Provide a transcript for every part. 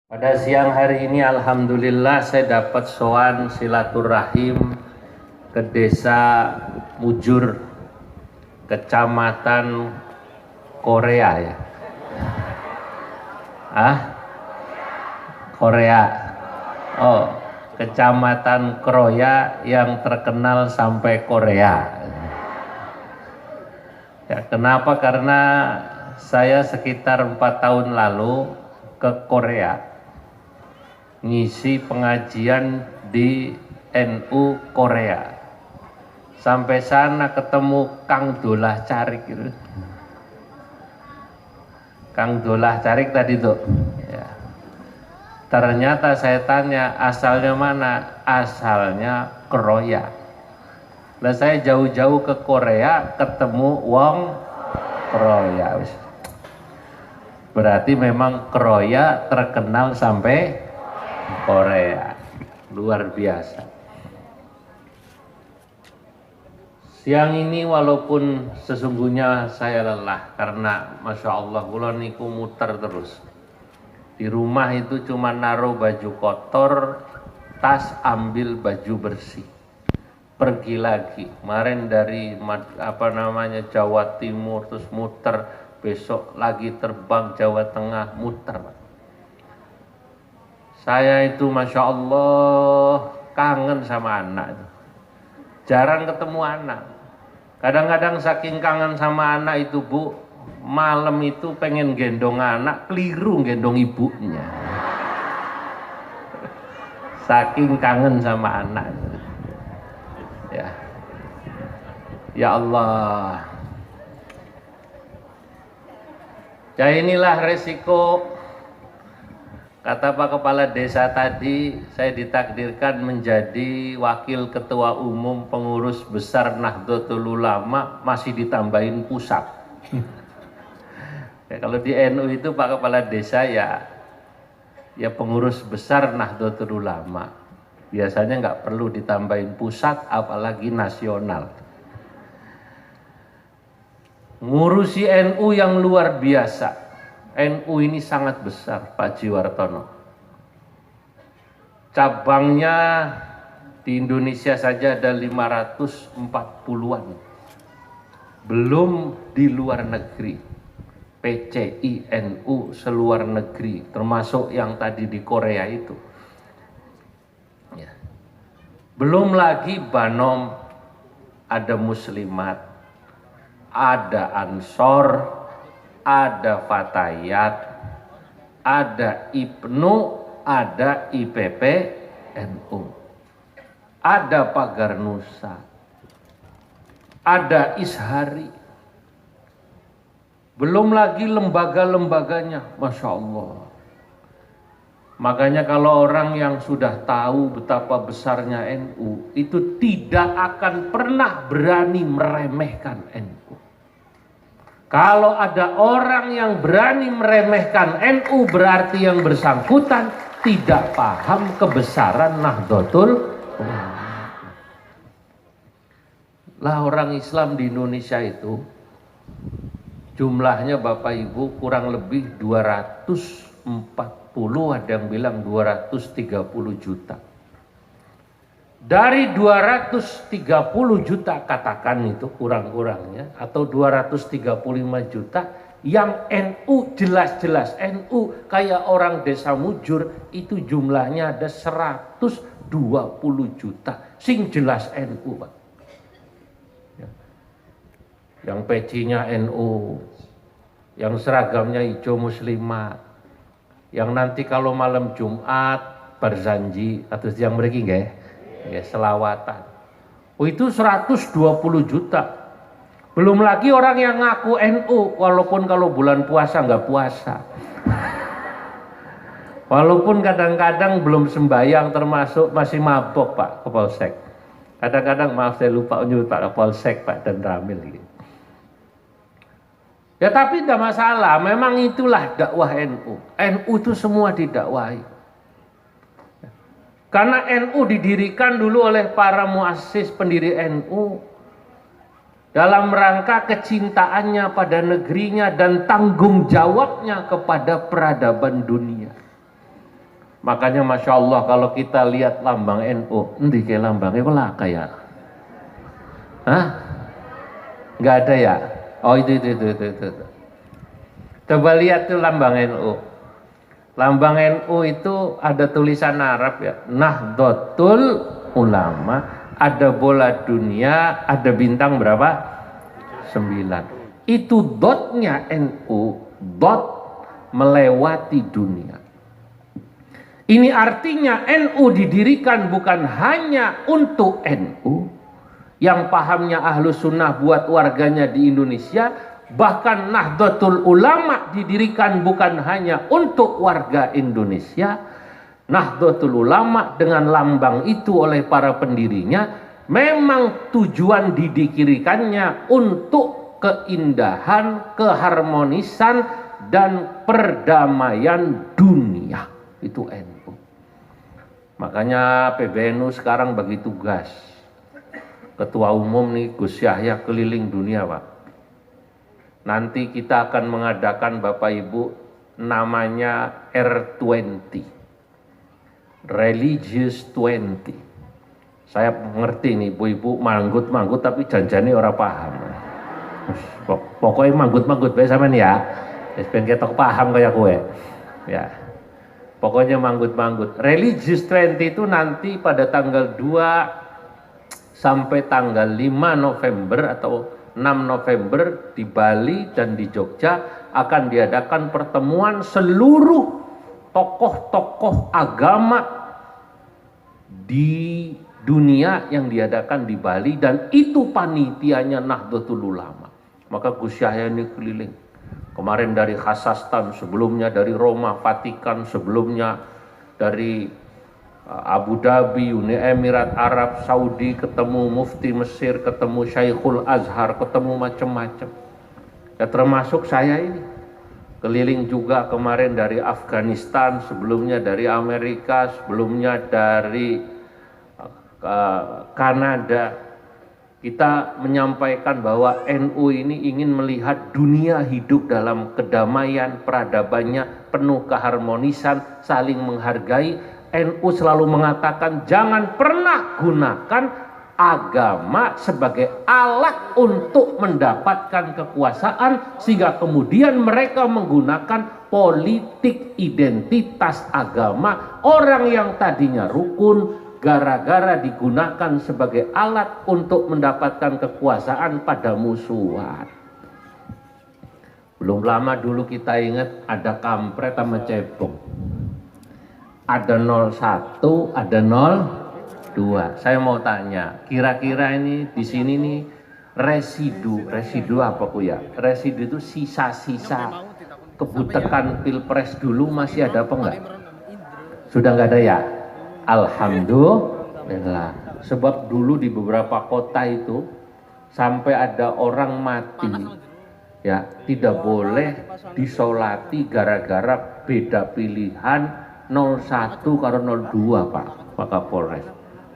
Pada siang hari ini alhamdulillah saya dapat sowan silaturahim ke desa Mujur, kecamatan Korea ya. Ah, Korea. Oh, kecamatan Kroya yang terkenal sampai Korea. Ya, kenapa? Karena saya sekitar 4 tahun lalu ke Korea ngisi pengajian di NU Korea. Sampai sana ketemu Kang Dolah Carik gitu. Kang Dolah Carik tadi tuh ya. Ternyata saya tanya asalnya mana? Asalnya Korea. Lah saya jauh-jauh ke Korea ketemu wong Korea. Berarti memang Korea terkenal sampai Korea. Luar biasa. Siang ini walaupun sesungguhnya saya lelah karena Masya Allah kula niku muter terus. Di rumah itu cuma naruh baju kotor, tas ambil baju bersih. Pergi lagi. Kemarin dari Jawa Timur terus muter, besok lagi terbang Jawa Tengah muter. Saya itu Masya Allah kangen sama anak. Jarang ketemu anak. Kadang-kadang saking kangen sama anak itu Bu, malam itu pengen gendong anak, keliru gendong ibunya. Saking kangen sama anak. Ya. Ya Allah. Ya inilah resiko. Kata Pak Kepala Desa tadi, saya ditakdirkan menjadi Wakil Ketua Umum Pengurus Besar Nahdlatul Ulama, masih ditambahin pusat. Ya, kalau di NU itu Pak Kepala Desa ya Pengurus Besar Nahdlatul Ulama. Biasanya nggak perlu ditambahin pusat, apalagi nasional. Ngurusi NU yang luar biasa. NU ini sangat besar Pak Jiwartono. Cabangnya di Indonesia saja ada 540-an. Belum di luar negeri. PCI NU seluar negeri, termasuk yang tadi di Korea itu. Ya. Belum lagi Banom, ada Muslimat, ada Ansor, ada Fatayat, ada Ibnu, ada IPP NU, ada Pagar Nusa, ada Ishari. Belum lagi lembaga-lembaganya, Masya Allah. Makanya kalau orang yang sudah tahu betapa besarnya NU, itu tidak akan pernah berani meremehkan NU. Kalau ada orang yang berani meremehkan NU, berarti yang bersangkutan tidak paham kebesaran Nahdlatul Ulama. Lah orang Islam di Indonesia itu jumlahnya Bapak Ibu kurang lebih 240, ada yang bilang 230 juta. Dari 230 juta katakan itu kurang-kurangnya, atau 235 juta yang NU, jelas-jelas NU kayak orang desa Mujur itu jumlahnya ada 120 juta sing jelas NU Pak. Ya. Yang pecinya NU, yang seragamnya hijau Muslimat, yang nanti kalau malam Jumat berzanji atau yang mereka nggak ya selawatan. Oh itu 120 juta. Belum lagi orang yang ngaku NU, walaupun kalau bulan puasa nggak puasa. Walaupun kadang-kadang belum sembahyang, termasuk masih mabok Pak Kapolsek. Kadang-kadang maaf saya lupa nyebut Pak Kapolsek, Pak dan Ramil gitu. Ya tapi tidak masalah, memang itulah dakwah NU. NU itu semua didakwahi. Karena NU didirikan dulu oleh para muassis pendiri NU dalam rangka kecintaannya pada negerinya dan tanggung jawabnya kepada peradaban dunia. Makanya Masya Allah kalau kita lihat lambang NU, endi ke lambangnya kok laka ya? Hah? Nggak ada ya? Oh itu. Coba lihat tuh lambang NU. Lambang NU itu ada tulisan Arab ya, Nahdlatul Ulama, ada bola dunia, ada bintang berapa? 9. Itu dotnya NU, dot melewati dunia. Ini artinya NU didirikan bukan hanya untuk NU, yang pahamnya Ahlus Sunnah buat warganya di Indonesia. Bahkan Nahdlatul Ulama didirikan bukan hanya untuk warga Indonesia. Nahdlatul Ulama dengan lambang itu oleh para pendirinya memang tujuan didirikannya untuk keindahan, keharmonisan, dan perdamaian dunia. Itu NU. Makanya PBNU sekarang bagi tugas. Ketua umum nih Gus Yahya keliling dunia Pak. Nanti kita akan mengadakan Bapak Ibu namanya R20, Religious 20. Saya ngerti nih ibu-ibu manggut-manggut tapi janjane ora paham. Pokoknya manggut-manggut bae sampean ya. Wis ben ketok paham kaya kowe. Ya. Pokoknya manggut-manggut. Religious 20 itu nanti pada tanggal 2 sampai tanggal 5 November atau 6 November di Bali dan di Jogja akan diadakan pertemuan seluruh tokoh-tokoh agama di dunia yang diadakan di Bali, dan itu panitianya Nahdlatul Ulama. Maka Gus Yahya ini keliling. Kemarin dari Kazakhstan, sebelumnya dari Roma, Vatikan, sebelumnya dari Abu Dhabi, Uni Emirat Arab Saudi, ketemu Mufti Mesir, ketemu Syekhul Azhar, ketemu macam-macam. Ya termasuk saya ini. Keliling juga kemarin dari Afghanistan, sebelumnya dari Amerika, sebelumnya dari Kanada. Kita menyampaikan bahwa NU ini ingin melihat dunia hidup dalam kedamaian, peradabannya penuh keharmonisan, saling menghargai. NU selalu mengatakan jangan pernah gunakan agama sebagai alat untuk mendapatkan kekuasaan, sehingga kemudian mereka menggunakan politik identitas agama. Orang yang tadinya rukun gara-gara digunakan sebagai alat untuk mendapatkan kekuasaan pada musuhan. Belum lama dulu kita ingat ada kampret sama cebong. Ada 01, ada 02. Saya mau tanya, kira-kira ini di sini nih residu apa Bu ya? Residu itu sisa-sisa kebutekan pilpres dulu masih ada apa enggak? Sudah enggak ada ya? Alhamdulillah. Sebab dulu di beberapa kota itu sampai ada orang mati ya tidak boleh disolati gara-gara beda pilihan 01 karo 02 Pak Kapolres.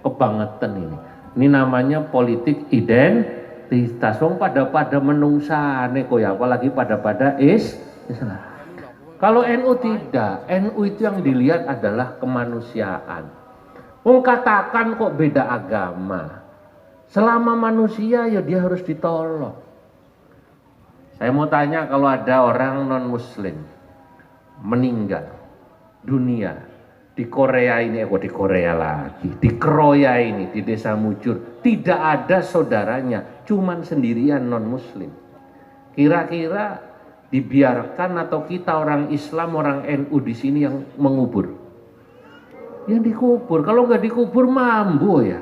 Kebangetan ini. Ini namanya politik identitas. Wong pada menungsane kok ya, apalagi pada Islam. Kalau NU tidak, NU itu yang dilihat adalah kemanusiaan. Wong katakan kok beda agama. Selama manusia ya dia harus ditolong. Saya mau tanya, kalau ada orang non muslim meninggal dunia di Korea ini, di Korea lagi, di Kroya ini, di desa Mujur, tidak ada saudaranya, cuman sendirian non muslim. Kira-kira dibiarkan atau kita orang Islam, orang NU di sini yang mengubur? Yang dikubur. Kalau nggak dikubur mambu ya.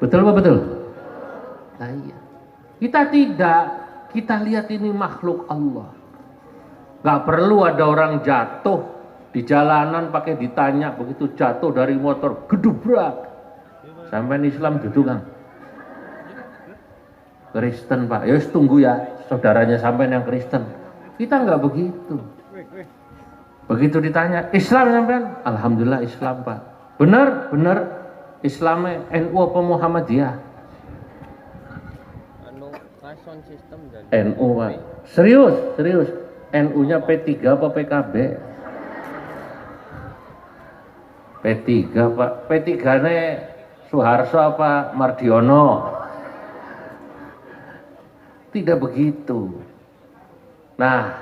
Betul apa betul? Nah, iya. Kita tidak, kita lihat ini makhluk Allah. Nggak perlu ada orang jatuh di jalanan pakai ditanya, begitu jatuh dari motor gedubrak. Sampai Islam duduk Kang. Kristen Pak, ya tunggu ya saudaranya sampai yang Kristen. Kita nggak begitu. Begitu ditanya, Islam sampean? Alhamdulillah Islam Pak. Benar Islamnya NU apa Muhammadiyah? NU Pak. Serius. NU-nya P3 apa PKB? P3 Pak, P3-ne Soeharto apa Mardiono? Tidak begitu. Nah,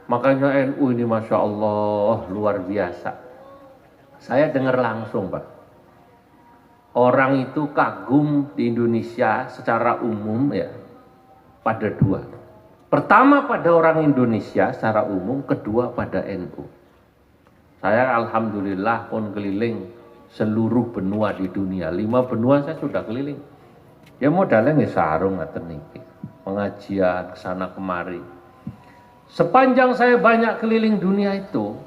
makanya NU ini Masya Allah luar biasa. Saya dengar langsung Pak, orang itu kagum di Indonesia secara umum ya pada dua. Pertama pada orang Indonesia secara umum, kedua pada NU. Saya alhamdulillah pun keliling seluruh benua di dunia. 5 benua saya sudah keliling. Ya modalnya nggih sarung ngaten niki. Pengajian kesana kemari. Sepanjang saya banyak keliling dunia itu,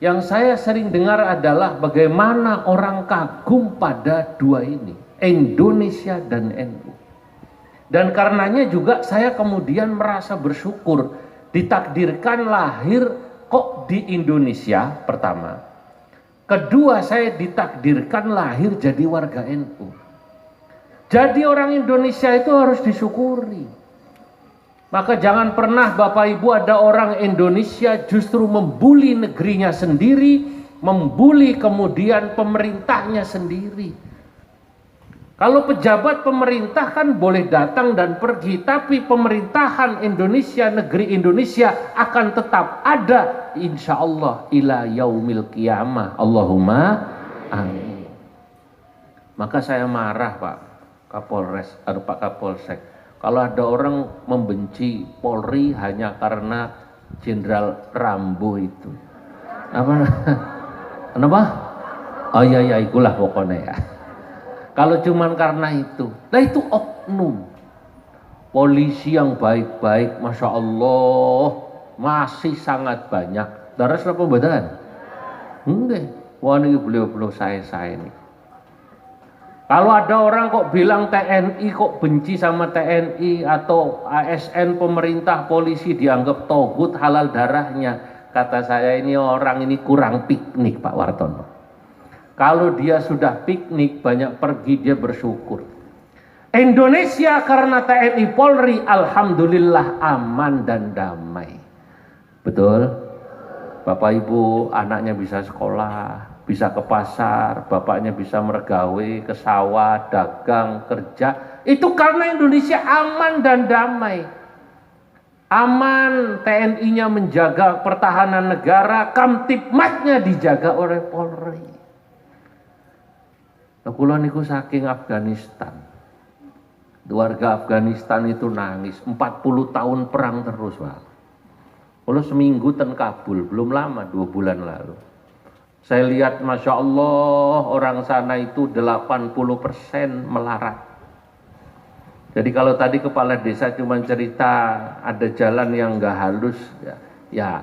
yang saya sering dengar adalah bagaimana orang kagum pada dua ini, Indonesia dan NU. Dan karenanya juga saya kemudian merasa bersyukur ditakdirkan lahir kok di Indonesia pertama. Kedua, saya ditakdirkan lahir jadi warga NU. Jadi orang Indonesia itu harus disyukuri. Maka jangan pernah Bapak Ibu ada orang Indonesia justru membuli negerinya sendiri, membuli kemudian pemerintahnya sendiri. Kalau pejabat pemerintah kan boleh datang dan pergi, tapi pemerintahan Indonesia, negeri Indonesia akan tetap ada insya Allah ila yaumil qiyamah. Allahumma amin. Maka saya marah Pak Kapolres atau Pak Kapolsek, kalau ada orang membenci Polri hanya karena Jenderal Rambo itu. Kenapa? Oh iya itulah pokoknya ya. Kalau cuman karena itu, nah itu oknum. Polisi yang baik-baik, Masya Allah, masih sangat banyak. Daras apa badan? Enggak. Wah ini beliau-beliau saya ini. Kalau ada orang kok bilang TNI, kok benci sama TNI atau ASN, pemerintah, polisi dianggap togut halal darahnya. Kata saya ini orang ini kurang piknik Pak Wartono. Kalau dia sudah piknik, banyak pergi, dia bersyukur. Indonesia karena TNI Polri, alhamdulillah aman dan damai. Betul? Bapak Ibu, anaknya bisa sekolah, bisa ke pasar, bapaknya bisa mergawe, ke sawah, dagang, kerja. Itu karena Indonesia aman dan damai. Aman, TNI-nya menjaga pertahanan negara, Kamtibmasnya dijaga oleh Polri. Kula niku saking Afghanistan. Warga Afghanistan itu nangis, 40 tahun perang terus, Pak. Kula seminggu ten Kabul, belum lama 2 bulan lalu. Saya lihat Masya Allah orang sana itu 80% melarat. Jadi kalau tadi kepala desa cuma cerita ada jalan yang nggak halus, ya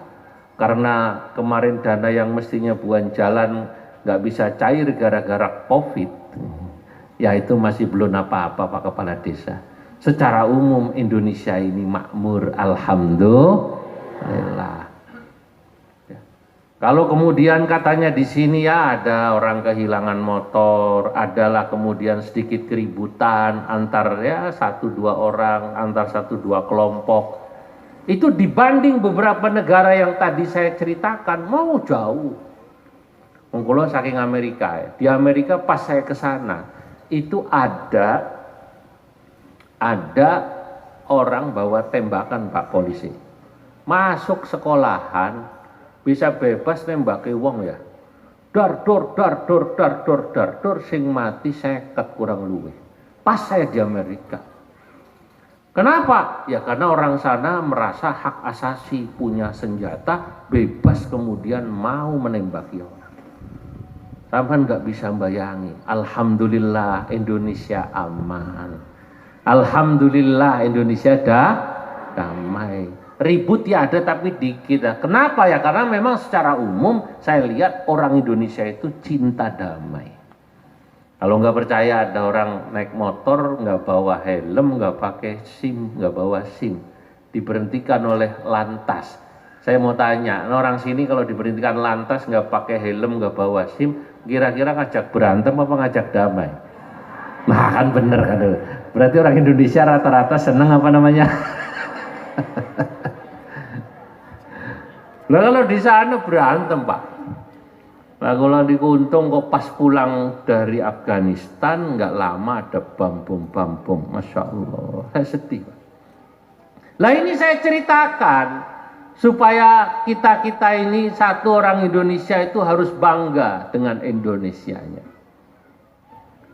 karena kemarin dana yang mestinya buat jalan nggak bisa cair gara-gara COVID, ya itu masih belum apa-apa Pak Kepala Desa. Secara umum Indonesia ini makmur, alhamdulillah. Ya. Kalau kemudian katanya di sini ya ada orang kehilangan motor, adalah kemudian sedikit keributan antar ya 1-2 orang, antar 1-2 kelompok, itu dibanding beberapa negara yang tadi saya ceritakan mau jauh. Mengkulo saking Amerika ya. Di Amerika pas saya ke sana itu ada orang bawa tembakan Pak polisi. Masuk sekolahan bisa bebas nembaki wong ya. Dar dor sing mati 50 kurang luwih. Pas saya di Amerika. Kenapa? Ya karena orang sana merasa hak asasi, punya senjata, bebas kemudian mau menembaki orang. Sampai nggak bisa bayangin. Alhamdulillah Indonesia aman. Alhamdulillah Indonesia damai. Ribut ya ada tapi dikit. Kenapa ya? Karena memang secara umum saya lihat orang Indonesia itu cinta damai. Kalau nggak percaya ada orang naik motor nggak bawa helm, nggak pakai SIM, nggak bawa SIM, diberhentikan oleh lantas. Saya mau tanya, orang sini kalau diberhentikan lantas nggak pakai helm, nggak bawa SIM, kira-kira ngajak berantem apa ngajak damai? Nah kan bener kan. Berarti orang Indonesia rata-rata seneng apa namanya? Nah, kalau di sana berantem Pak. Lah kalau dikuntung kok pas pulang dari Afghanistan nggak lama ada bom, masya Allah, saya sedih. Lah ini saya ceritakan supaya kita ini satu orang Indonesia itu harus bangga dengan Indonesianya.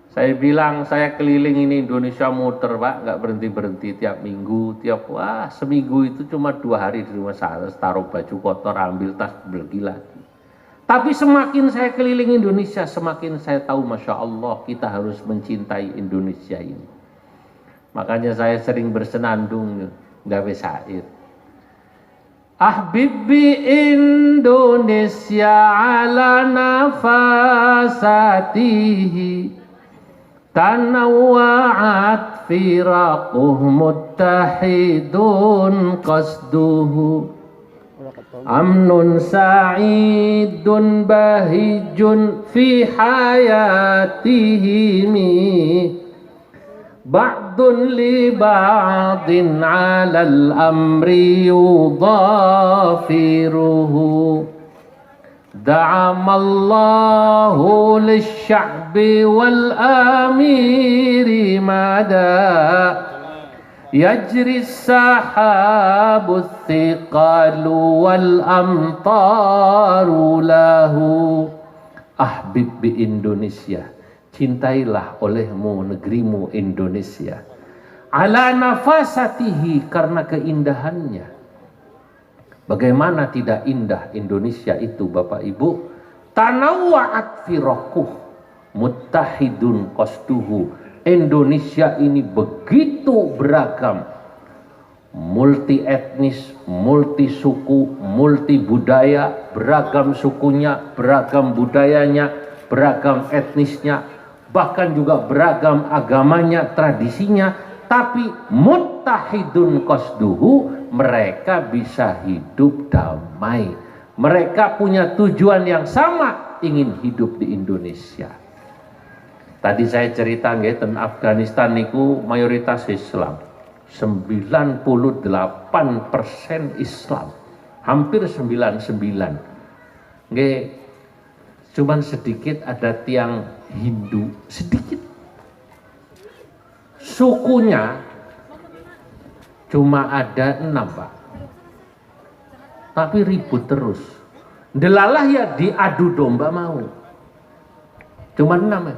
Saya bilang saya keliling ini Indonesia muter Pak, nggak berhenti tiap minggu, seminggu itu cuma 2 hari di rumah saya, taruh baju kotor, ambil tas, pergi lagi. Tapi semakin saya keliling Indonesia, semakin saya tahu Masya Allah kita harus mencintai Indonesia ini. Makanya saya sering bersenandung gawe syair. Ahbibi Indonesia ala nafasatihi tanawwa'at firaquh muttahidun qasduhu amnun sa'idun bahijun fi hayatihimi ba'dun li ba'din 'alal amri yudafiruhu da'amallahu lisya'bi wal amiri mada yajri sahabu thiqalu wal amtaru lahu. Ahbib bi Indonesia, cintailah olehmu negerimu Indonesia, ala nafasatihi, karena keindahannya. Bagaimana tidak indah Indonesia itu Bapak Ibu? Tanawwa'at firaquh muttahidun qasduhu. Indonesia ini begitu beragam, multi etnis, multi suku, multi budaya, beragam sukunya, beragam budayanya, beragam etnisnya, bahkan juga beragam agamanya, tradisinya, tapi muttahidun qasduhu, mereka bisa hidup damai. Mereka punya tujuan yang sama, ingin hidup di Indonesia. Tadi saya cerita nggih tentang Afghanistan niku mayoritas Islam. 98% Islam. Hampir 99. Nggih, cuman sedikit ada tiang Hindu, sedikit. Sukunya cuma ada 6 Pak. Tapi ribut terus. Delalah ya diadu domba mau. Cuma 6 ya.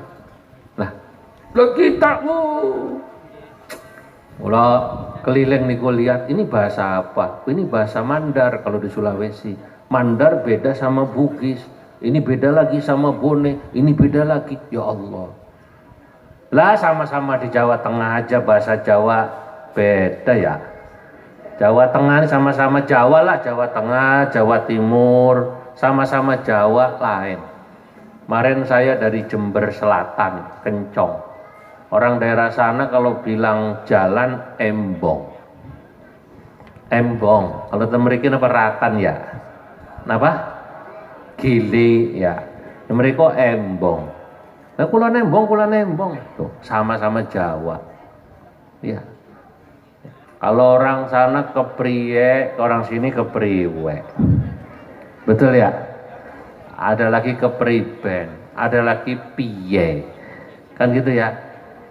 Lah kita mulai keliling nih gue lihat ini bahasa apa? Ini bahasa Mandar kalau di Sulawesi. Mandar beda sama Bugis. Ini beda lagi sama Bone. Ini beda lagi. Ya Allah. Lah sama-sama di Jawa Tengah aja bahasa Jawa beda ya. Jawa Tengah ini sama-sama Jawa lah. Jawa Tengah, Jawa Timur, sama-sama Jawa lain. Kemarin saya dari Jember Selatan, Kencong. Orang daerah sana kalau bilang jalan embong. Embong. Kalau temerikin apa ratan ya? Napa? Gili ya. Mereka embong. Nah, kula nembong. Tuh, sama-sama Jawa. Ya. Kalau orang sana kepriye, orang sini kepriwe. Betul ya? Ada lagi kepriben, ada lagi piye. Kan gitu ya?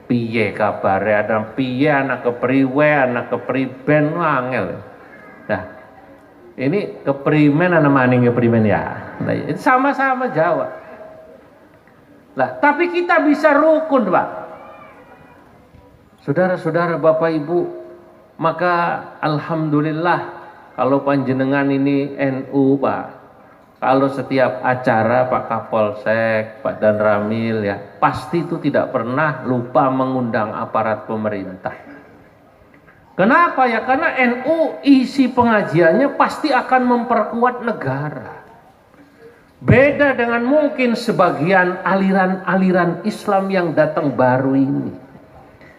Piye kabare, ada piye anak kepriwe, anak kepriben, angel. Nah, ini keprimen anak maning keprimen ya. Nah, itu sama-sama Jawa. Nah, tapi kita bisa rukun, Pak. Saudara-saudara, Bapak Ibu, maka alhamdulillah kalau panjenengan ini NU, Pak. Kalau setiap acara Pak Kapolsek, Pak Dan Ramil ya, pasti itu tidak pernah lupa mengundang aparat pemerintah. Kenapa ya? Karena NU isi pengajiannya pasti akan memperkuat negara. Beda dengan mungkin sebagian aliran-aliran Islam yang datang baru ini.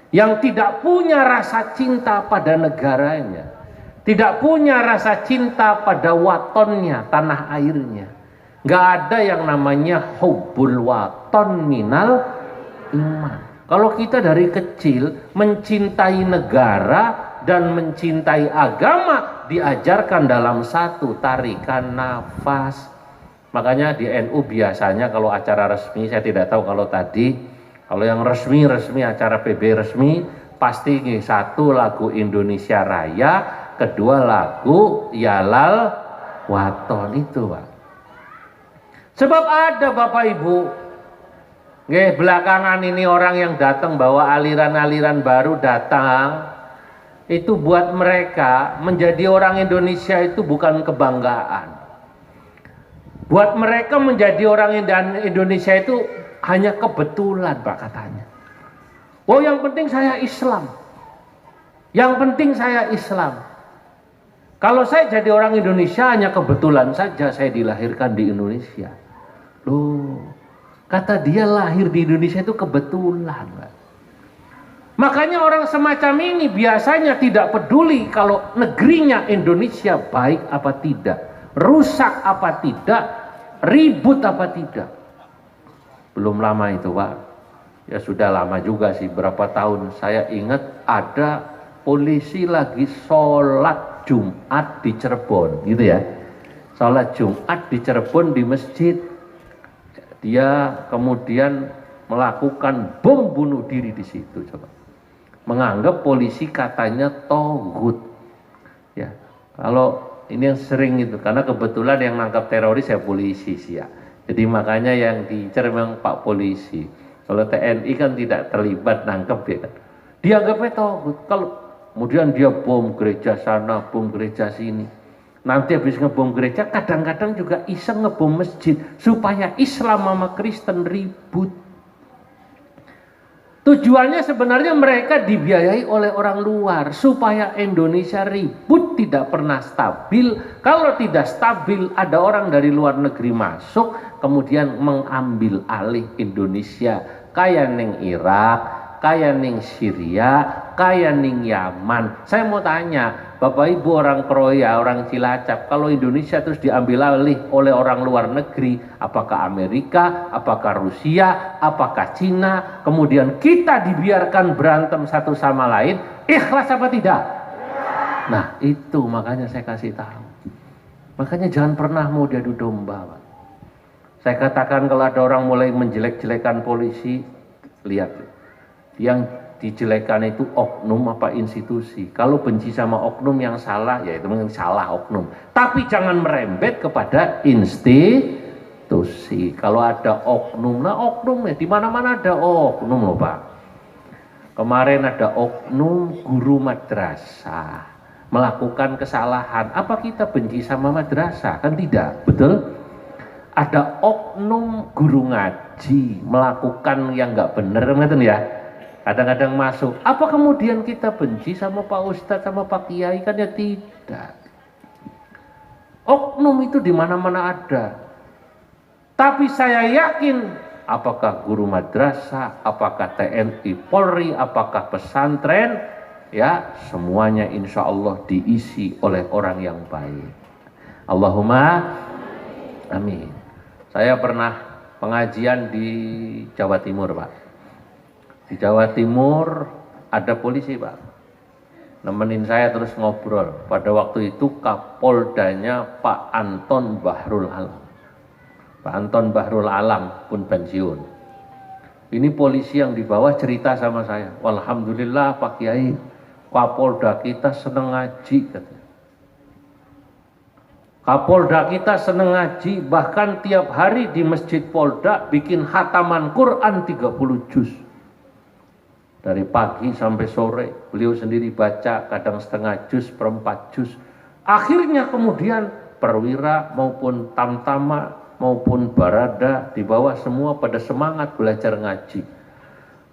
Yang tidak punya rasa cinta pada negaranya. Tidak punya rasa cinta pada watonnya, tanah airnya. Nggak ada yang namanya hubbul waton minal iman. Kalau kita dari kecil mencintai negara dan mencintai agama, diajarkan dalam satu tarikan nafas. Makanya di NU biasanya kalau acara resmi, saya tidak tahu kalau tadi, kalau yang resmi acara PB resmi pasti satu lagu Indonesia Raya, kedua lagu Yalal Waton itu, Pak. Sebab ada Bapak Ibu, belakangan ini orang yang datang bawa aliran-aliran baru datang, itu buat mereka menjadi orang Indonesia itu bukan kebanggaan. Buat mereka menjadi orang Indonesia itu hanya kebetulan, Pak, katanya. Oh, yang penting saya Islam. Yang penting saya Islam. Kalau saya jadi orang Indonesia hanya kebetulan saja saya dilahirkan di Indonesia. Loh, kata dia lahir di Indonesia itu kebetulan, Pak. Makanya orang semacam ini biasanya tidak peduli kalau negerinya Indonesia baik apa tidak, rusak apa tidak, ribut apa tidak. Belum lama itu, Pak, ya sudah lama juga sih, berapa tahun, saya ingat ada polisi lagi sholat Jumat di Cirebon gitu ya, sholat Jumat di Cirebon di masjid, dia kemudian melakukan bom bunuh diri di situ, coba, menganggap polisi katanya togut ya. Kalau ini yang sering itu, karena kebetulan yang nangkap teroris ya polisi sih ya. Jadi makanya yang diincar memang Pak Polisi. Kalau TNI kan tidak terlibat nangkep ya kan. Dianggapnya togut. Kalau kemudian dia bom gereja sana, bom gereja sini. Nanti habis ngebom gereja, kadang-kadang juga iseng ngebom masjid supaya Islam sama Kristen ribut. Tujuannya sebenarnya mereka dibiayai oleh orang luar supaya Indonesia ribut, tidak pernah stabil. Kalau tidak stabil, ada orang dari luar negeri masuk, kemudian mengambil alih Indonesia, kayak ning Irak, kayak ning Syria, kayak ning Yaman. Saya mau tanya, Bapak Ibu orang Kroya, orang Cilacap, kalau Indonesia terus diambil alih oleh orang luar negeri, apakah Amerika, apakah Rusia, apakah Cina, kemudian kita dibiarkan berantem satu sama lain, ikhlas apa tidak? Nah itu makanya saya kasih tahu. Makanya jangan pernah mau diadu domba, Pak. Saya katakan kalau ada orang mulai menjelek-jelekan polisi, lihat, yang dijelekan itu oknum apa institusi. Kalau benci sama oknum yang salah, ya itu memang salah oknum. Tapi jangan merembet kepada institusi. Kalau ada oknum, nah oknum ya di mana-mana ada oknum loh, Pak. Kemarin ada oknum guru madrasah melakukan kesalahan. Apa kita benci sama madrasah? Kan tidak, betul? Ada oknum guru ngaji melakukan yang nggak benar, ngeten ya. Kadang-kadang masuk, apa kemudian kita benci sama Pak Ustadz, sama Pak Kiai? Kan ya tidak. Oknum itu di mana-mana ada. Tapi saya yakin, apakah guru madrasah, apakah TNI, Polri, apakah pesantren, ya semuanya insya Allah diisi oleh orang yang baik. Allahumma amin. Saya pernah pengajian di Jawa Timur, Pak. Di Jawa Timur ada polisi, Pak, nemenin saya terus ngobrol. Pada waktu itu Kapoldanya Pak Anton Bahrul Alam. Pak Anton Bahrul Alam pun pensiun. Ini polisi yang di bawah cerita sama saya, alhamdulillah Pak Kiai, Kapolda kita seneng ngaji katanya. Kapolda kita seneng ngaji, bahkan tiap hari di Masjid Polda bikin khataman Quran 30 juz. Dari pagi sampai sore beliau sendiri baca, kadang setengah juz, perempat juz. Akhirnya kemudian perwira maupun tamtama maupun barada di bawah semua pada semangat belajar ngaji.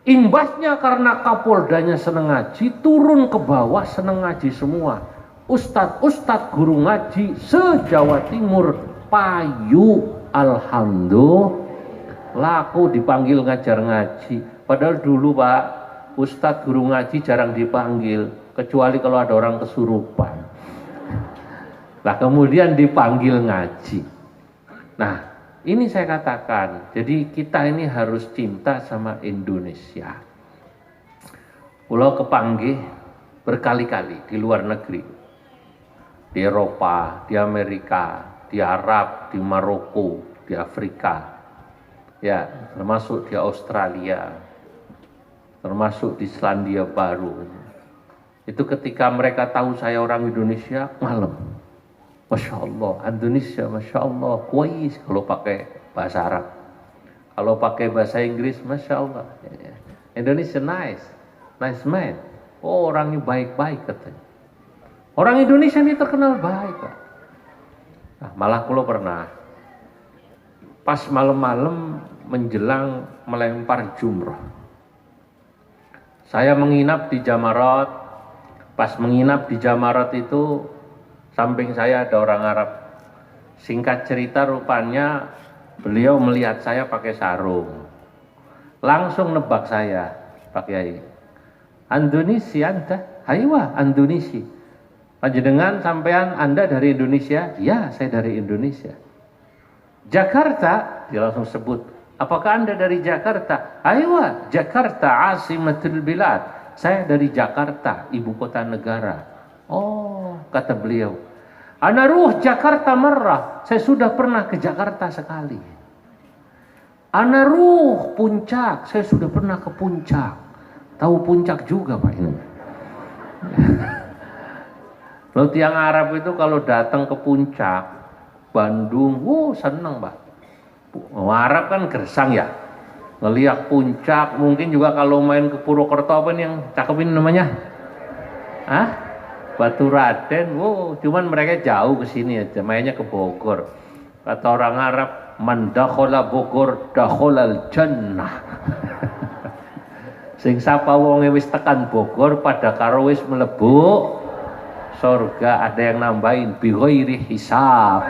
Imbasnya karena Kapoldanya seneng ngaji, turun ke bawah seneng ngaji semua. Ustadz guru ngaji se-Jawa Timur payu, alhamdulillah, laku dipanggil ngajar ngaji. Padahal dulu, Pak, Ustadz guru ngaji jarang dipanggil, kecuali kalau ada orang kesurupan. Nah kemudian dipanggil ngaji. Nah ini saya katakan, jadi kita ini harus cinta sama Indonesia. Pulau kepanggih berkali-kali di luar negeri, di Eropa, di Amerika, di Arab, di Maroko, di Afrika, ya, termasuk di Australia, termasuk di Selandia Baru. Itu ketika mereka tahu saya orang Indonesia, malam, Masya Allah, Indonesia, Masya Allah, kuis kalau pakai bahasa Arab. Kalau pakai bahasa Inggris, Masya Allah, Indonesia nice man. Oh, orangnya baik-baik katanya. Orang Indonesia ini terkenal baik, Pak. Nah, malah kalau pernah pas malam-malam menjelang melempar jumroh, saya menginap di Jamarat. Pas menginap di Jamarat itu samping saya ada orang Arab. Singkat cerita, rupanya beliau melihat saya pakai sarung, langsung nebak saya, Pak Kiai, Indonesia Anda? Haywa, Indonesia. Panjenengan sampean Anda dari Indonesia? Ya, saya dari Indonesia. Jakarta? Dia langsung sebut. Apakah Anda dari Jakarta? Aywa, Jakarta asimatul bilad. Saya dari Jakarta, ibu kota negara. Oh, kata beliau, ana ruh Jakarta marrah. Saya sudah pernah ke Jakarta sekali. Ana ruh Puncak. Saya sudah pernah ke Puncak. Tahu Puncak juga, Pak ini. Lalu tiang Arab itu kalau datang ke Puncak, Bandung, seneng, Pak. Arab kan gersang ya, ngelihat Puncak. Mungkin juga kalau main ke Purwokerto, apa nih yang cakep ini namanya? Batu Raden. Cuman mereka jauh ke sini aja, mainnya ke Bogor. Kata orang Arab, man dakhala Bogor dakhalal jannah. Sing sapa wonge wis tekan Bogor pada karo wis mlebu surga. Ada yang nambahin bi ghairi hisab.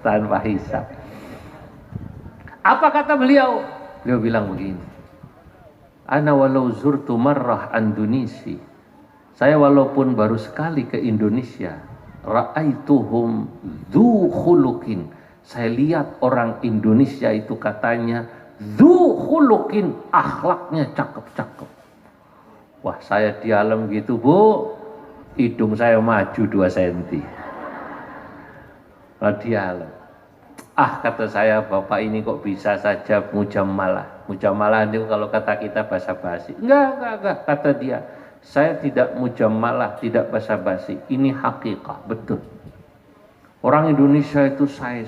Tanpa hisab. Apa kata beliau? Beliau bilang begini, ana walau zurtu marrah Indonesia. Saya walaupun baru sekali ke Indonesia, ra'aituhum dzu khuluqin. Saya lihat orang Indonesia itu katanya dzu khuluqin, akhlaknya cakep-cakep. Wah, saya di alam gitu, Bu, hidung saya maju 2 cm. Di alam. Kata saya, Bapak ini kok bisa saja mujamalah. Mujamalah itu kalau kata kita basa-basi. Enggak, kata dia. Saya tidak mujamalah, tidak basa-basi. Ini hakikat, betul. Orang Indonesia itu saya.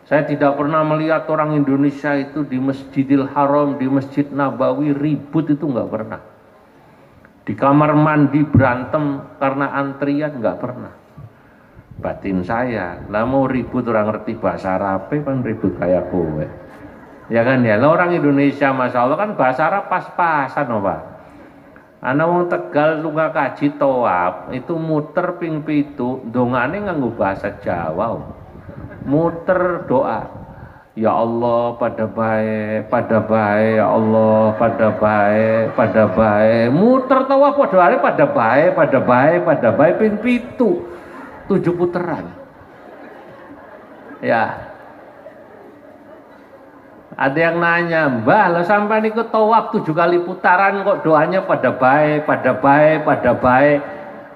Saya tidak pernah melihat orang Indonesia itu di Masjidil Haram, di Masjid Nabawi ribut, itu enggak pernah. Di kamar mandi berantem karena antrian, enggak pernah. Batin saya, lah mau ribut orang ngerti bahasa Arab, kan ribut kayak kowe. Ya kan ya, lah orang Indonesia Masya Allah kan bahasa Arab pas-pasan, Pak. Ana wong Tegal lunga kaji tawaf, itu muter ping 7, dongane nganggo bahasa Jawa. Muter doa. Ya Allah pada baik, ya Allah pada baik. Muter tawaf doane pada baik ping 7. 7 puteran. Ya. Ada yang nanya, Mbah, lo sampai ikut tawaf 7 kali putaran kok doanya pada baik.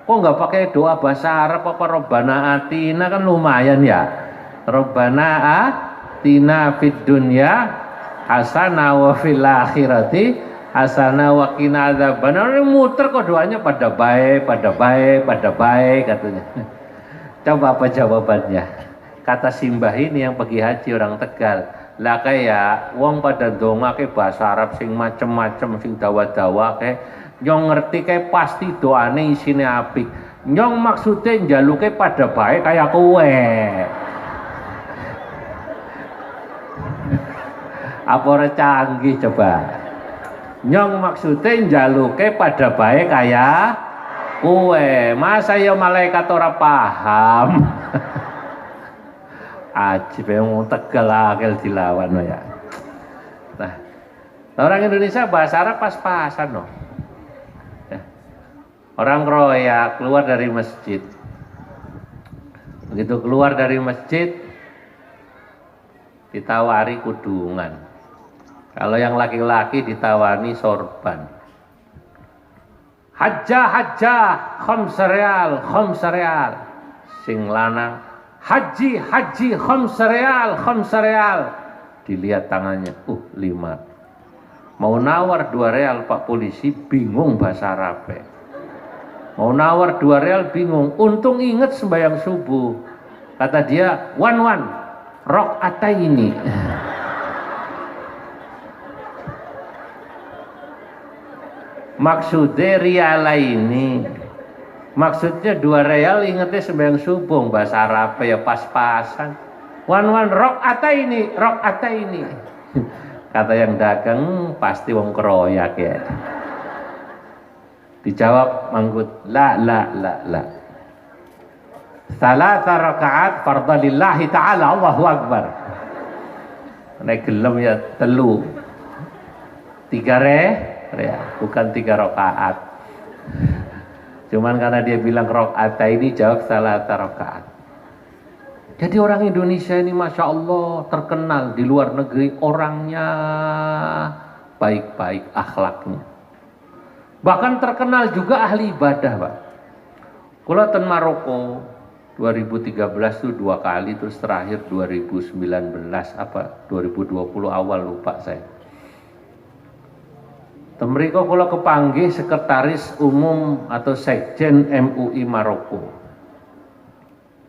Kok nggak pakai doa bahasa Arab apa Robbana atina, kan lumayan ya. Robbana atina fid dunya hasanah wa fil akhirati hasanah wa qina adzabannar. Muter kok doanya pada baik katanya. Coba apa jawabannya? Kata simbah ini yang pergi haji orang Tegal, lah kayak wong pada donga ke bahasa Arab sing macem-macem, sing dawa-dawa ke nyong ngerti ke pasti doane isine apik. Nyong maksudnya njaluke pada baik kayak kowe. Apa ora canggih coba? Nyong maksudnya njaluke pada baik kayak kowe, masa ya malaikat ora paham. Ajib yang Tegal akil dilawan ya. Nah, orang Indonesia bahasa Arab pas-pasan no. Ya. Orang royak keluar dari masjid. Begitu keluar dari masjid ditawari kudungan. Kalau yang laki-laki ditawani sorban. Hajjah, khamsa real. Sing lanang haji, khams real. Dilihat tangannya, 5. Mau nawar 2 real, Pak polisi bingung bahasa Arab. Mau nawar 2 real bingung, untung inget sembahyang subuh. Kata dia, wan, rakaataini. Maksudnya rialaini, maksudnya 2 real ingetnya sembahyang subuh, bahasa Arab ya pas-pasan. Wan rakaataini. Kata yang dagang, pasti wong keroyak ya. Dijawab manggut, la. Salasa rakaat fardhu lillahi ta'ala, Allahu Akbar. Nek gelem ya 3. 3 bukan 3 rakaat. Cuman karena dia bilang rakaat ini, jawab salasa rakaat. Jadi orang Indonesia ini Masya Allah terkenal di luar negeri, orangnya baik-baik akhlaknya. Bahkan terkenal juga ahli ibadah, Pak. Kula ten Maroko 2013 itu 2 kali, terus terakhir 2019 2020 awal lupa saya. Temriko kula kepanggih sekretaris umum atau sekjen MUI Maroko.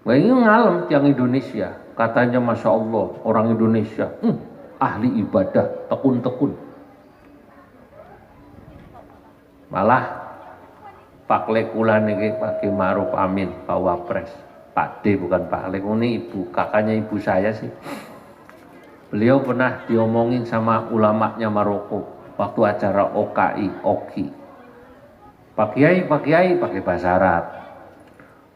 Wah ini ngalem tiang Indonesia, katanya Masya Allah orang Indonesia ahli ibadah, tekun. Malah Pak Lekula nih Pak Ki Maruf Amin, Pak Wapres, Pak D bukan Pak Lek, ini ibu, kakaknya ibu saya sih. Beliau pernah diomongin sama ulamanya Maroko waktu acara OKI. Pak Kiai pakai bahasa Arab.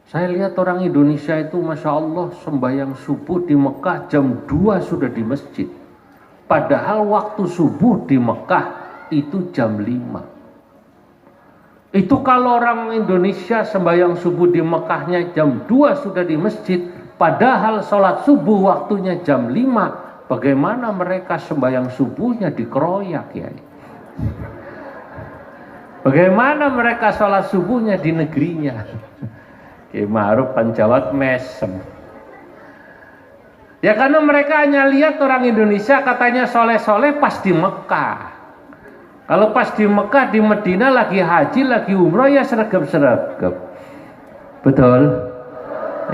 Saya lihat orang Indonesia itu Masya Allah sembahyang subuh di Mekah jam 2 sudah di masjid. Padahal waktu subuh di Mekah itu jam 5. Itu kalau orang Indonesia sembahyang subuh di Mekahnya jam 2 sudah di masjid, padahal sholat subuh waktunya jam 5, bagaimana mereka sembahyang subuhnya dikeroyak ya? Bagaimana mereka sholat subuhnya di negerinya? Ki Ma'ruf penjawab mesem. Ya karena mereka hanya lihat orang Indonesia katanya soleh-soleh pas di Mekah. Kalau pas di Mekah, di Medina lagi haji, lagi umroh ya sergap-sergap. Betul?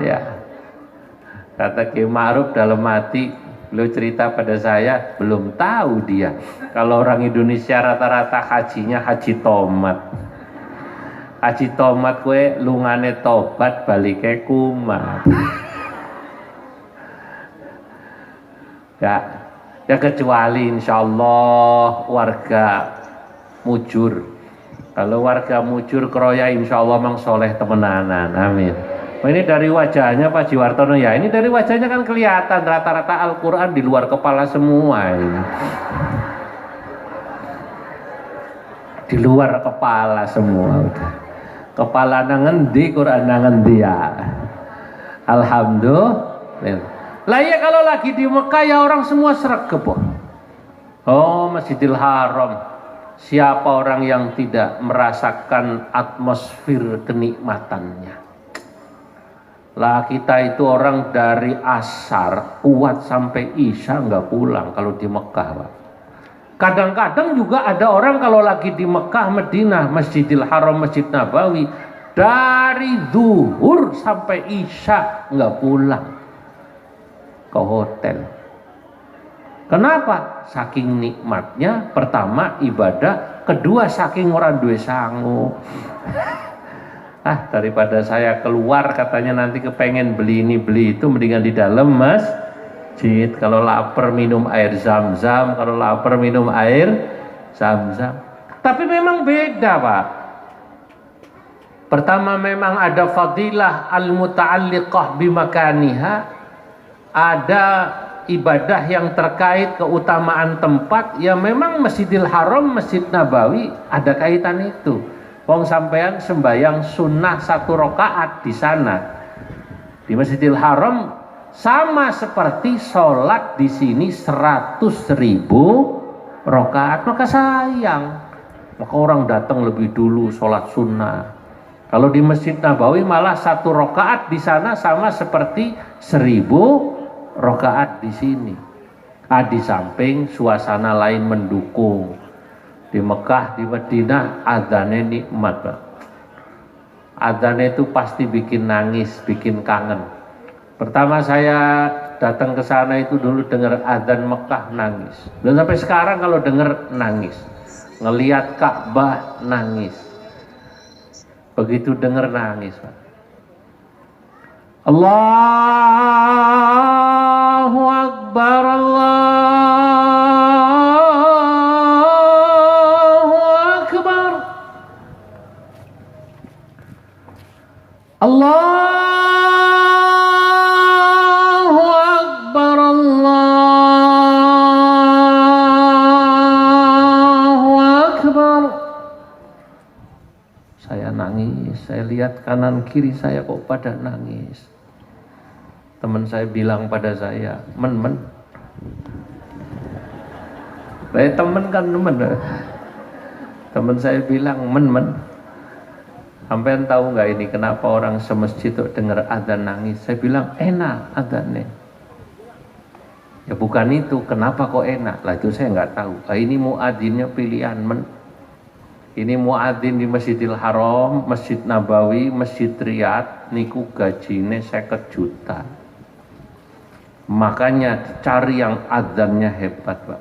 Ya. Kata Ki Ma'ruf dalam hati, beliau cerita pada saya, belum tahu dia kalau orang Indonesia rata-rata hajinya haji tomat. Haji tomat kue lungane tobat baliknya kumat. Ya kecuali insya Allah warga Mujur. Kalau warga Mujur Kroya insya Allah memang soleh temenanan, amin. Ini dari wajahnya Pak Jiwartono ya, ini dari wajahnya kan kelihatan rata-rata Al-Quran di luar kepala semua ini. Di luar kepala semua udah. Kepala nangendi, Quran nangendi ya. Alhamdulillah. Lah ya kalau lagi di Mekah ya orang semua sregep. Oh Masjidil Haram. Siapa orang yang tidak merasakan atmosfer kenikmatannya? Lah kita itu orang dari asar kuat sampai isya nggak pulang kalau di Mekah, Pak. Kadang-kadang juga ada orang kalau lagi di Mekah, Madinah, Masjidil Haram, Masjid Nabawi, dari zuhur sampai isya nggak pulang ke hotel. Kenapa? Saking nikmatnya, pertama ibadah, kedua saking orang duwe sangu. Daripada saya keluar katanya nanti kepengen beli ini beli itu, mendingan di dalam masjid. Kalau lapar minum air zam-zam, kalau lapar minum air zam-zam. Tapi memang beda, Pak. Pertama memang ada fadilah al-muta'alliqah bimakaniha, ada ibadah yang terkait keutamaan tempat. Ya memang Masjidil Haram, Masjid Nabawi ada kaitan itu. Wong sampean sembayang sunnah 1 rakaat di sana di Masjidil Haram sama seperti sholat di sini 100.000 rakaat. Maka sayang, maka orang datang lebih dulu sholat sunnah. Kalau di Masjid Nabawi malah 1 rakaat di sana sama seperti 1000 rakaat di sini. Di samping suasana lain mendukung. Di Mekah, di Madinah adzannya nikmat, Pak. Adzannya itu pasti bikin nangis, bikin kangen. Pertama saya datang ke sana itu dulu dengar adzan Mekah nangis. Dan sampai sekarang kalau dengar nangis. Ngelihat Ka'bah nangis. Begitu dengar nangis, Pak. Allahu Akbar, Allahu Akbar, Allahu Akbar, Allahu Akbar. Saya nangis, saya lihat kanan kiri saya kok pada nangis. Teman saya bilang pada saya, men. Saya temen kan temen. Teman saya bilang, men. Sampai tahu nggak ini kenapa orang semasjid tuh dengar adzan nangis? Saya bilang enak adzannya. Ya bukan itu, kenapa kok enak? Lah itu saya nggak tahu. Ini muadzinnya pilihan men. Ini muadzin di Masjidil Haram, Masjid Nabawi, Masjid Riyadh niku gajine 50 juta. Makanya cari yang adzannya hebat, Pak.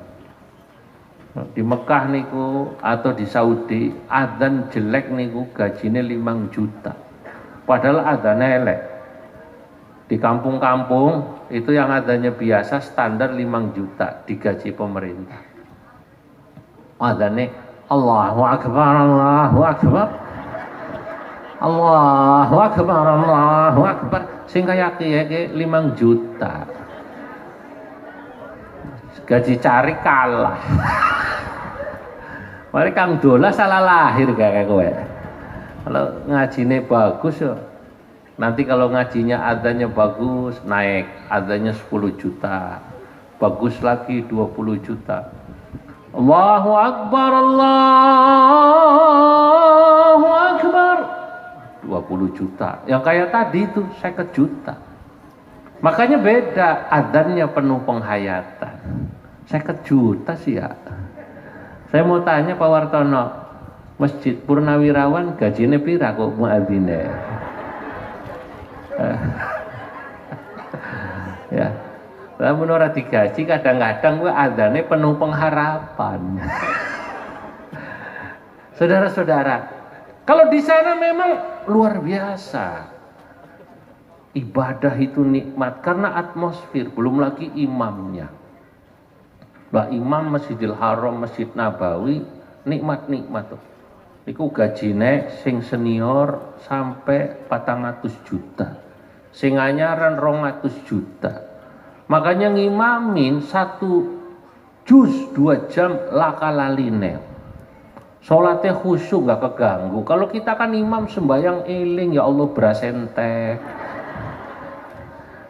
Di Mekah niku atau di Saudi adzan jelek niku gajine 5 juta. Padahal adzannya elek. Di kampung-kampung itu yang adzannya biasa standar 5 juta digaji pemerintah. Adzannya Allahu Akbar, Allahu Akbar, Allahu Akbar, Allahu Akbar, sing kaya kiye 5 juta. Gaji cari kalah. Mari Kang Dola salah lahir kayak kowe. Kalau ngajine bagus ya. Nanti kalau ngajinya adzannya bagus naik, adzannya 10 juta. Bagus lagi 20 juta. Allahu Akbar, Allahu Akbar, 20 juta. Yang kayak tadi itu 50 juta. Makanya beda, adzannya penuh penghayatan. 50 juta sih ya. Saya mau tanya Pak Wartono, Masjid Purnawirawan gajinya pira kok muadzine? Ya. Lamun ora digaji kadang-kadang gue adzane penuh pengharapan. Saudara-saudara, kalau di sana memang luar biasa. Ibadah itu nikmat karena atmosfer, belum lagi imamnya. Mbak Imam Masjidil Haram, Masjid Nabawi nikmat-nikmat tuh. Iku gajine sing senior sampai 400 juta. Sing anyaran 200 juta. Makanya ngimamin 1 juz 2 jam lakalaline. Sholatnya khusyuk gak keganggu. Kalau kita kan imam sembahyang eling, ya Allah berasente.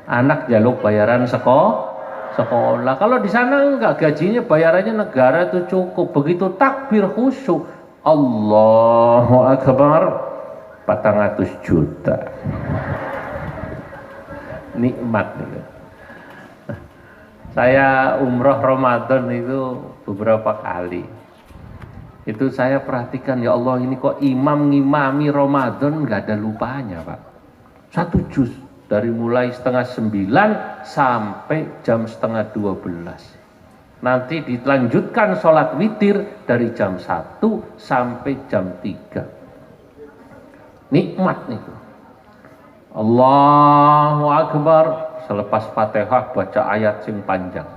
Anak jaluk bayaran sekolah. Kalau di sana enggak, gajinya bayarannya negara itu cukup. Begitu takbir khusyuk, Allahu Akbar, 400 juta. Nikmat nih. Saya umroh Ramadan itu beberapa kali. Itu saya perhatikan, ya Allah ini kok imam ngimami Ramadan nggak ada lupanya, Pak. 1 juz dari mulai 8:30 sampai jam 11:30. Nanti dilanjutkan sholat witir dari jam 1 sampai jam 3. Nikmat itu. Allahu Akbar. Selepas Fatihah baca ayat sing panjang.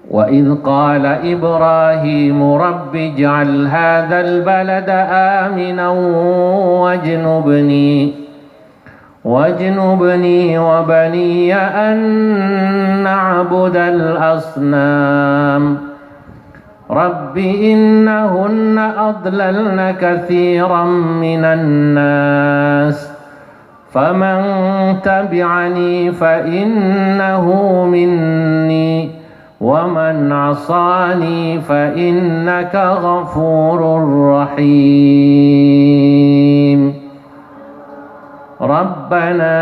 Wa idh qala Ibrahim rabbi ij'al hadzal balada aminan wajnubni wa baniya an na'budal asnam. Rabbi innahunna adlalna katsiran minan nas. فَمَنْ تَبِعَنِي فَإِنَّهُ مِنِّي وَمَنْ عَصَانِي فَإِنَّكَ غَفُورٌ رَحِيمٌ. ربنا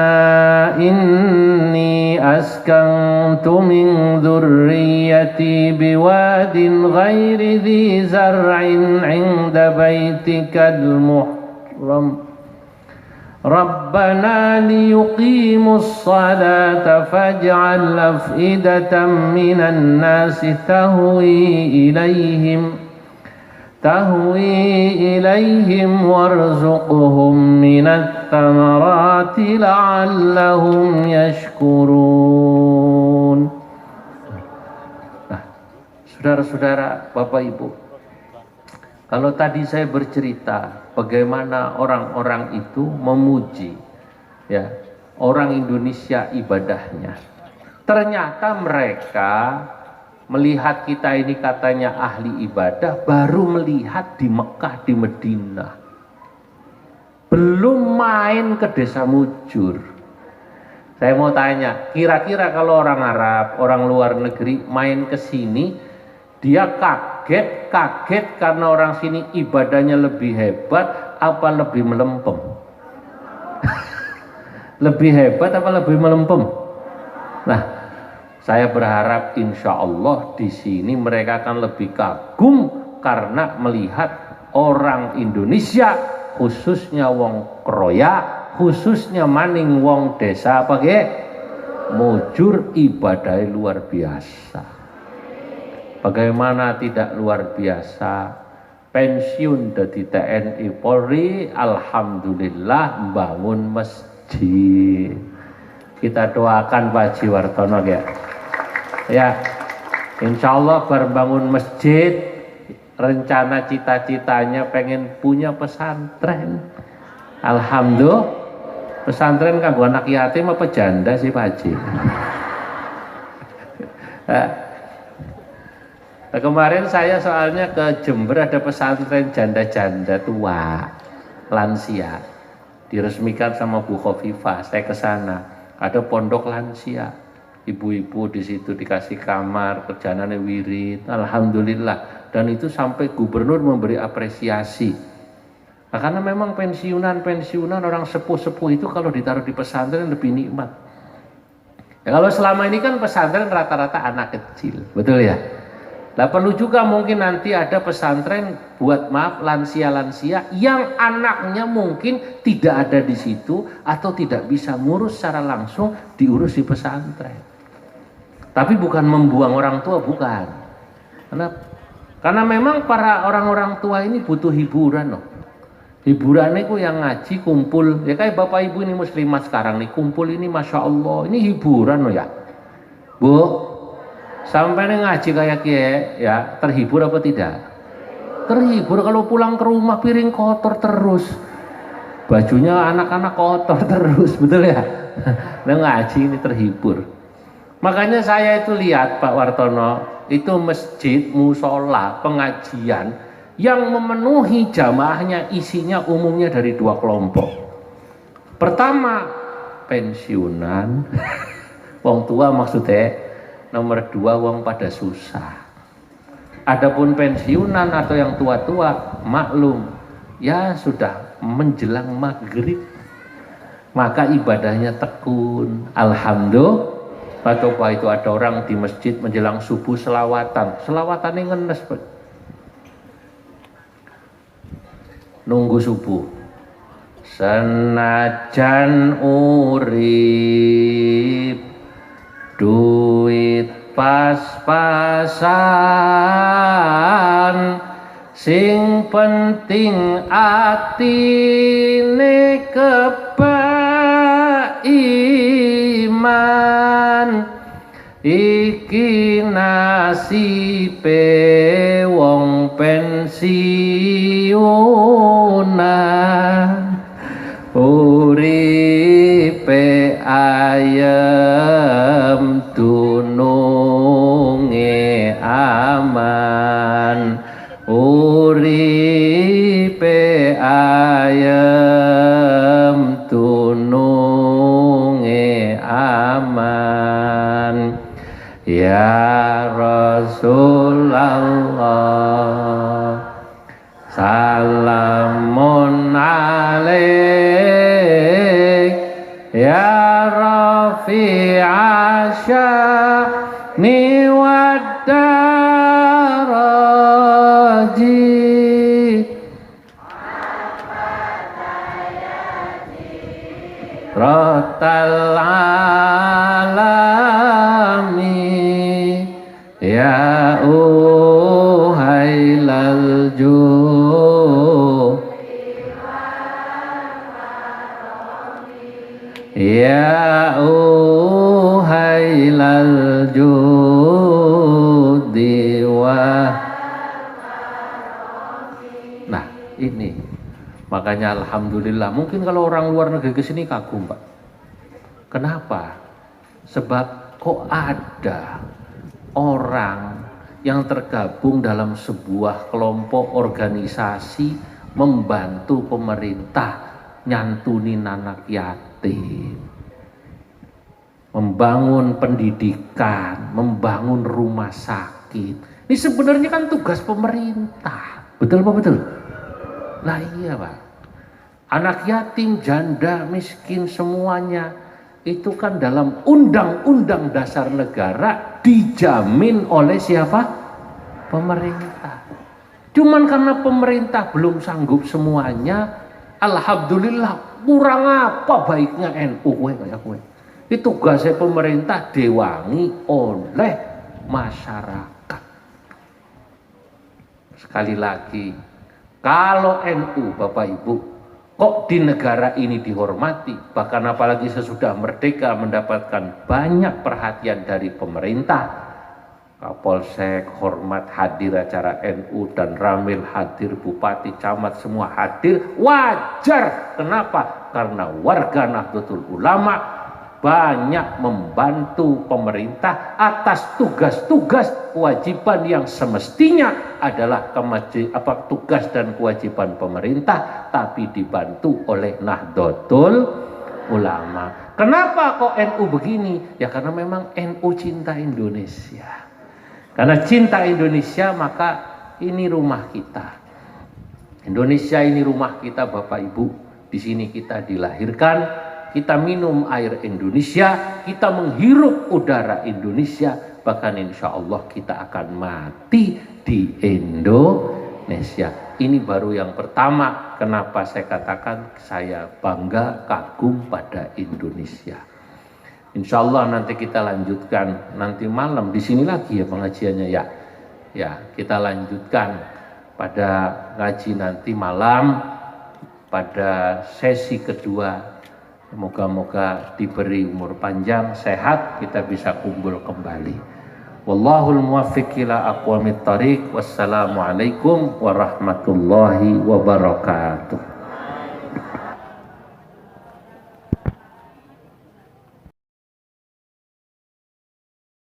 إني أسكنت من ذريتي بواد غير ذي زرع عند بيتك المحرم ربنا ليقيموا الصلاة فاجعل أفئدة من الناس تهوي إليهم وارزقهم من الثمرات لعلهم يشكرون. Nah, saudara-saudara, Bapak Ibu, kalau tadi saya bercerita bagaimana orang-orang itu memuji ya orang Indonesia ibadahnya, ternyata mereka melihat kita ini katanya ahli ibadah baru melihat di Mekah, di Madinah, belum main ke desa Mujur. Saya mau tanya, kira-kira kalau orang Arab, orang luar negeri main ke sini, dia kaget karena orang sini ibadahnya lebih hebat apa lebih melempem? Lebih hebat apa lebih melempem? Nah, saya berharap insya Allah di sini mereka akan lebih kagum karena melihat orang Indonesia, khususnya wong Kroya, khususnya maning wong desa apa ke? Mujur, ibadahnya luar biasa. Bagaimana tidak luar biasa? Pensiun dari TNI Polri, alhamdulillah bangun masjid. Kita doakan Pak Haji Wartono ya, insya Allah berbangun masjid, rencana cita-citanya pengen punya pesantren. Alhamdulillah, pesantren kan buat anak yatim apa janda sih Pak Haji? Nah, kemarin saya soalnya ke Jember, ada pesantren janda-janda tua, lansia, diresmikan sama Bu Khofifah. Saya ke sana, ada pondok lansia. Ibu-ibu di situ dikasih kamar, kerjaannya wirid, alhamdulillah. Dan itu sampai gubernur memberi apresiasi. Nah, karena memang pensiunan orang sepuh-sepuh itu kalau ditaruh di pesantren lebih nikmat. Ya, kalau selama ini kan pesantren rata-rata anak kecil, betul ya? Nah, perlu juga mungkin nanti ada pesantren buat lansia-lansia yang anaknya mungkin tidak ada di situ atau tidak bisa ngurus secara langsung, diurus di pesantren. Tapi bukan membuang orang tua, bukan. Karena memang para orang-orang tua ini butuh hiburan loh. Hiburan itu yang ngaji kumpul, ya kayak Bapak Ibu ini muslimat sekarang nih kumpul ini, Masya Allah, ini hiburan loh ya. Bu, sampai nih ngaji kayak ya, terhibur apa tidak? Terhibur. Kalau pulang ke rumah piring kotor terus, bajunya anak-anak kotor terus, betul ya? Nah, ngaji ini terhibur. Makanya saya itu lihat Pak Wartono, itu masjid, musola, pengajian yang memenuhi jamaahnya isinya umumnya dari dua kelompok. Pertama, pensiunan, wong tua maksudnya. Nomor dua, wong pada susah. Adapun pensiunan atau yang tua-tua, maklum, ya sudah menjelang maghrib, maka ibadahnya tekun. Alhamdulillah. Coba itu ada orang di masjid menjelang subuh selawatannya ngenes, nunggu subuh. Senajan urip duit pas-pasan, sing penting atine kebaiman, iki nasibe wong pensiunan, uripe ayem dununge aman, uripe ayem dununge aman. Ya Rasulullah, salamun alaik fi asyani waddaraji rotal alami ya uhailal ya uhailal judi wa. Nah ini makanya alhamdulillah, mungkin kalau orang luar negeri ke sini kagum Pak. Kenapa? Sebab kok ada orang yang tergabung dalam sebuah kelompok organisasi membantu pemerintah nyantunin anak yatim, membangun pendidikan, membangun rumah sakit. Ini sebenarnya kan tugas pemerintah. Betul Pak? Betul? Nah iya Pak. Anak yatim, janda, miskin semuanya itu kan dalam undang-undang dasar negara dijamin oleh siapa? Pemerintah. Cuman karena pemerintah belum sanggup semuanya, alhamdulillah kurang apa baiknya NU kayak gue. Itu tugasnya pemerintah diwangi oleh masyarakat. Sekali lagi, kalau NU Bapak Ibu kok di negara ini dihormati, bahkan apalagi sesudah merdeka mendapatkan banyak perhatian dari pemerintah, Kapolsek hormat hadir acara NU dan Ramil hadir, Bupati, Camat semua hadir, wajar. Kenapa? Karena warga Nahdlatul Ulama banyak membantu pemerintah atas tugas-tugas kewajiban yang semestinya adalah tugas dan kewajiban pemerintah, tapi dibantu oleh Nahdlatul Ulama. Kenapa kok NU begini? Ya karena memang NU cinta Indonesia. Karena cinta Indonesia maka ini rumah kita. Indonesia ini rumah kita Bapak Ibu. Di sini kita dilahirkan, kita minum air Indonesia, kita menghirup udara Indonesia, bahkan insya Allah kita akan mati di Indonesia. Ini baru yang pertama kenapa saya katakan saya bangga, kagum pada Indonesia. Insya Allah nanti kita lanjutkan nanti malam di sini lagi ya pengajiannya ya. Ya kita lanjutkan pada ngaji nanti malam pada sesi kedua. Moga-moga diberi umur panjang, sehat, kita bisa kumpul kembali. Wallahul muwaffiq ila aqwamit thariq. Wassalamualaikum warahmatullahi wabarakatuh.